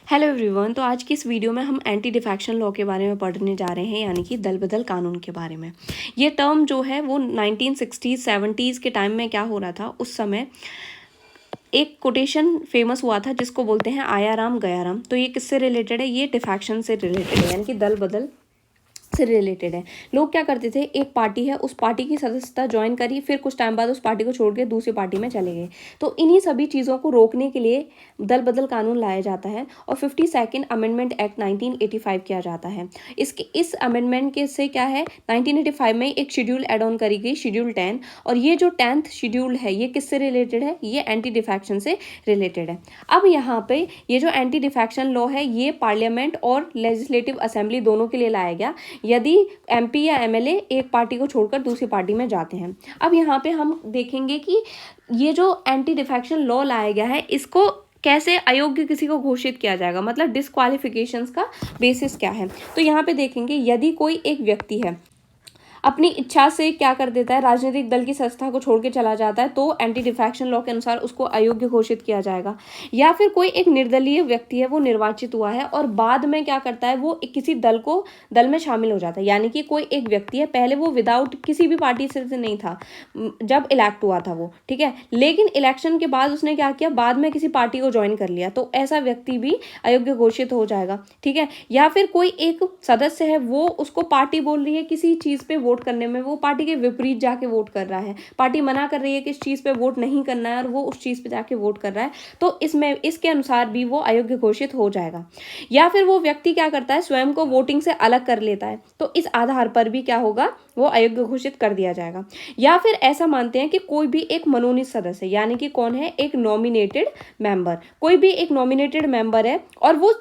Hello everyone. तो आज की इस वीडियो में हम एंटी डिफेक्शन लॉ के बारे में पढ़ने जा रहे हैं, यानी कि दल बदल कानून के बारे में। ये टर्म जो है वो 1960s 70s के टाइम में क्या हो रहा था, उस समय एक कोटेशन फेमस हुआ था जिसको बोलते हैं आया राम गया राम। तो ये किससे रिलेटेड है? ये डिफेक्शन से रिलेटेड है, यानी कि दल बदल से रिलेटेड है। लोग क्या करते थे, एक पार्टी है, उस पार्टी की सदस्यता ज्वाइन करी, फिर कुछ टाइम बाद उस पार्टी को छोड़ के दूसरी पार्टी में चले गए। तो इन्हीं सभी चीज़ों को रोकने के लिए दल बदल कानून लाया जाता है और 52nd अमेंडमेंट एक्ट 1985 किया जाता है। इस अमेंडमेंट के से क्या है, 1985 में एक शेड्यूल एड ऑन करी गई, शेड्यूल 10। और ये जो 10th शेड्यूल है ये किससे रिलेटेड है? ये एंटी डिफेक्शन से रिलेटेड है। अब यहाँ पे ये जो एंटी डिफेक्शन लॉ है ये पार्लियामेंट और लेजिस्लेटिव असेंबली दोनों के लिए लाया गया, यदि एमपी या एमएलए एक पार्टी को छोड़कर दूसरी पार्टी में जाते हैं। अब यहाँ पे हम देखेंगे कि ये जो एंटी डिफेक्शन लॉ लाया गया है इसको कैसे अयोग्य किसी को घोषित किया जाएगा, मतलब डिस्क्वालिफिकेशंस का बेसिस क्या है। तो यहाँ पे देखेंगे, यदि कोई एक व्यक्ति है अपनी इच्छा से क्या कर देता है, राजनीतिक दल की संस्था को छोड़ के चला जाता है, तो एंटी डिफेक्शन लॉ के अनुसार उसको अयोग्य घोषित किया जाएगा। या फिर कोई एक निर्दलीय व्यक्ति है, वो निर्वाचित हुआ है और बाद में क्या करता है, वो किसी दल में शामिल हो जाता है। यानी कि कोई एक व्यक्ति है, पहले वो विदाउट किसी भी पार्टी से नहीं था जब इलेक्ट हुआ था वो, ठीक है, लेकिन इलेक्शन के बाद उसने क्या किया, बाद में किसी पार्टी को ज्वाइन कर लिया, तो ऐसा व्यक्ति भी अयोग्य घोषित हो जाएगा, ठीक है। या फिर कोई एक सदस्य है, वो उसको पार्टी बोल रही है किसी चीज पे वोट करने में, वो पार्टी के विपरीत जाके वोट कर रहा है, पार्टी मना कर रही है कि इस चीज पे वोट नहीं करना है और वो उस चीज पे जाके वोट कर रहा है, तो इसमें इसके अनुसार भी वो अयोग्य घोषित हो जाएगा। या फिर वो व्यक्ति क्या करता है, स्वयं को वोटिंग से अलग कर लेता है, तो इस आधार पर भी क्या होगा, वो अयोग्य घोषित कर दिया जाएगा। या फिर ऐसा मानते हैं कि कोई भी एक मनोनीत सदस्य, यानी कि कौन है, एक नॉमिनेटेड मेंबर, कोई भी एक नॉमिनेटेड मेंबर है और वो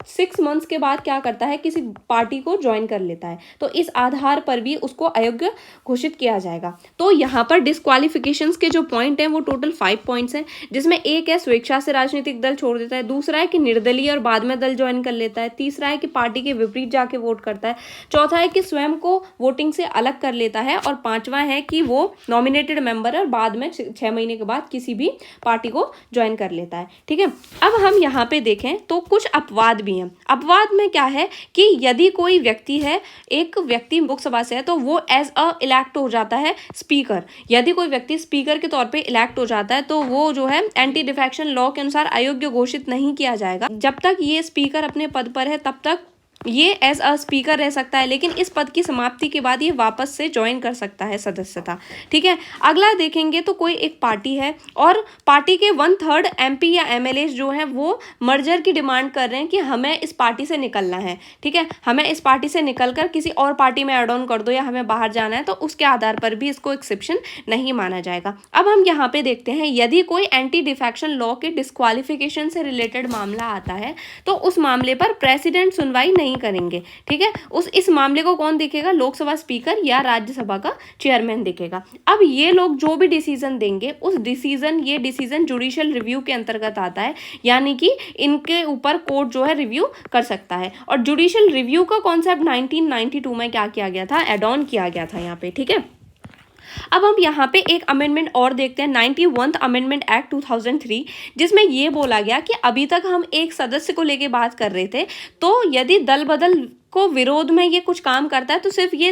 6 मंथ्स के बाद क्या करता है, किसी पार्टी को ज्वाइन कर लेता है, तो इस आधार पर भी उसको अयोग्य घोषित किया जाएगा। तो यहाँ पर डिस्क्वालिफिकेशंस के जो पॉइंट हैं वो टोटल 5 पॉइंट्स हैं, जिसमें एक है स्वेच्छा से राजनीतिक दल छोड़ देता है, दूसरा है कि निर्दलीय और बाद में दल ज्वाइन कर लेता है, तीसरा है कि पार्टी के विपरीत जाके वोट करता है, चौथा है कि स्वयं को वोटिंग से अलग कर लेता है, और पांचवा है कि वो नॉमिनेटेड मेंबर है और बाद में 6 महीने के बाद किसी भी पार्टी को ज्वाइन कर लेता है, ठीक है। अब हम यहाँ पे देखें तो कुछ अपवाद भी हैं। अपवाद में क्या है कि यदि कोई व्यक्ति है, एक व्यक्ति लोकसभा से है, तो वो एज अ इलेक्ट हो जाता है स्पीकर। यदि कोई व्यक्ति स्पीकर के तौर पे इलेक्ट हो जाता है तो वो जो है एंटी डिफेक्शन लॉ के अनुसार अयोग्य घोषित नहीं किया जाएगा। जब तक ये स्पीकर अपने पद पर है तब तक ये एज अ स्पीकर रह सकता है, लेकिन इस पद की समाप्ति के बाद ये वापस से ज्वाइन कर सकता है सदस्यता, ठीक है। अगला देखेंगे तो कोई एक पार्टी है और पार्टी के 1/3 एमपी या एमएलए जो है वो मर्जर की डिमांड कर रहे हैं कि हमें इस पार्टी से निकलना है, ठीक है, हमें इस पार्टी से निकलकर किसी और पार्टी में एड ऑन कर दो या हमें बाहर जाना है, तो उसके आधार पर भी इसको एक्सेप्शन नहीं माना जाएगा। अब हम यहाँ पे देखते हैं, यदि कोई एंटी डिफेक्शन लॉ के डिस्क्वालिफिकेशन से रिलेटेड मामला आता है तो उस मामले पर प्रेसिडेंट सुनवाई नहीं करेंगे, ठीक है। इस मामले को कौन देखेगा? लोकसभा स्पीकर या राज्यसभा का चेयरमैन देखेगा। अब ये लोग जो भी डिसीजन देंगे, ये डिसीजन जुडिशियल रिव्यू के अंतर्गत आता है, यानी कि इनके ऊपर कोर्ट जो है रिव्यू कर सकता है। और जुडिशियल रिव्यू का कॉन्सेप्ट 1992 में क्या किया गया था, एड ऑन किया गया था यहाँ पे, ठीक है। अब हम यहाँ पे एक अमेंडमेंट और देखते हैं, 91th अमेंडमेंट एक्ट 2003, जिसमें ये बोला गया कि अभी तक हम एक सदस्य को लेके बात कर रहे थे, तो यदि दल बदल को विरोध में ये कुछ काम करता है तो सिर्फ ये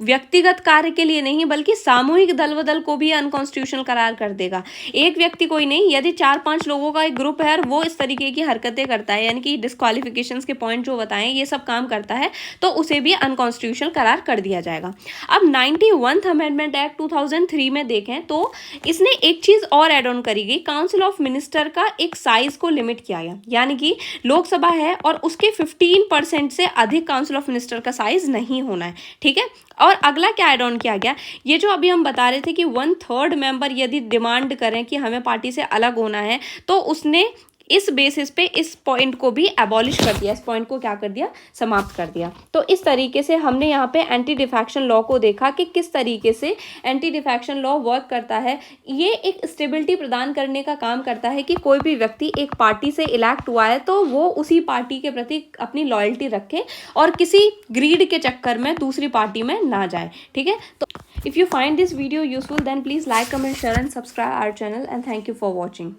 व्यक्तिगत कार्य के लिए नहीं बल्कि सामूहिक दल बदल को भी अनकॉन्स्टिट्यूशनल करार कर देगा। एक व्यक्ति कोई नहीं, यदि 4-5 लोगों का एक ग्रुप है और वो इस तरीके की हरकतें करता है, यानी कि डिस्क्वालिफिकेशंस के पॉइंट जो बताएं ये सब काम करता है, तो उसे भी अनकॉन्स्टिट्यूशनल करार कर दिया जाएगा। अब 91th अमेंडमेंट एक्ट 2003 में देखें तो इसने एक चीज और एड ऑन करी गई, काउंसिल ऑफ मिनिस्टर का एक साइज को लिमिट किया गया, यानी कि लोकसभा है और उसके 15% से अधिक काउंसिल ऑफ मिनिस्टर का साइज नहीं होना है, ठीक है। और अगला क्या एड ऑन किया गया, ये जो अभी हम बता रहे थे कि 1/3 मेंबर यदि डिमांड करें कि हमें पार्टी से अलग होना है, तो उसने इस बेसिस पे इस पॉइंट को भी एबॉलिश कर दिया, इस पॉइंट को क्या कर दिया, समाप्त कर दिया। तो इस तरीके से हमने यहाँ पे एंटी डिफेक्शन लॉ को देखा कि किस तरीके से एंटी डिफेक्शन लॉ वर्क करता है। ये एक स्टेबिलिटी प्रदान करने का काम करता है कि कोई भी व्यक्ति एक पार्टी से इलेक्ट हुआ है तो वो उसी पार्टी के प्रति अपनी लॉयल्टी रखे और किसी ग्रीड के चक्कर में दूसरी पार्टी में ना जाए, ठीक है। तो if you find this video useful then please like, comment, share and subscribe our channel and thank you for watching.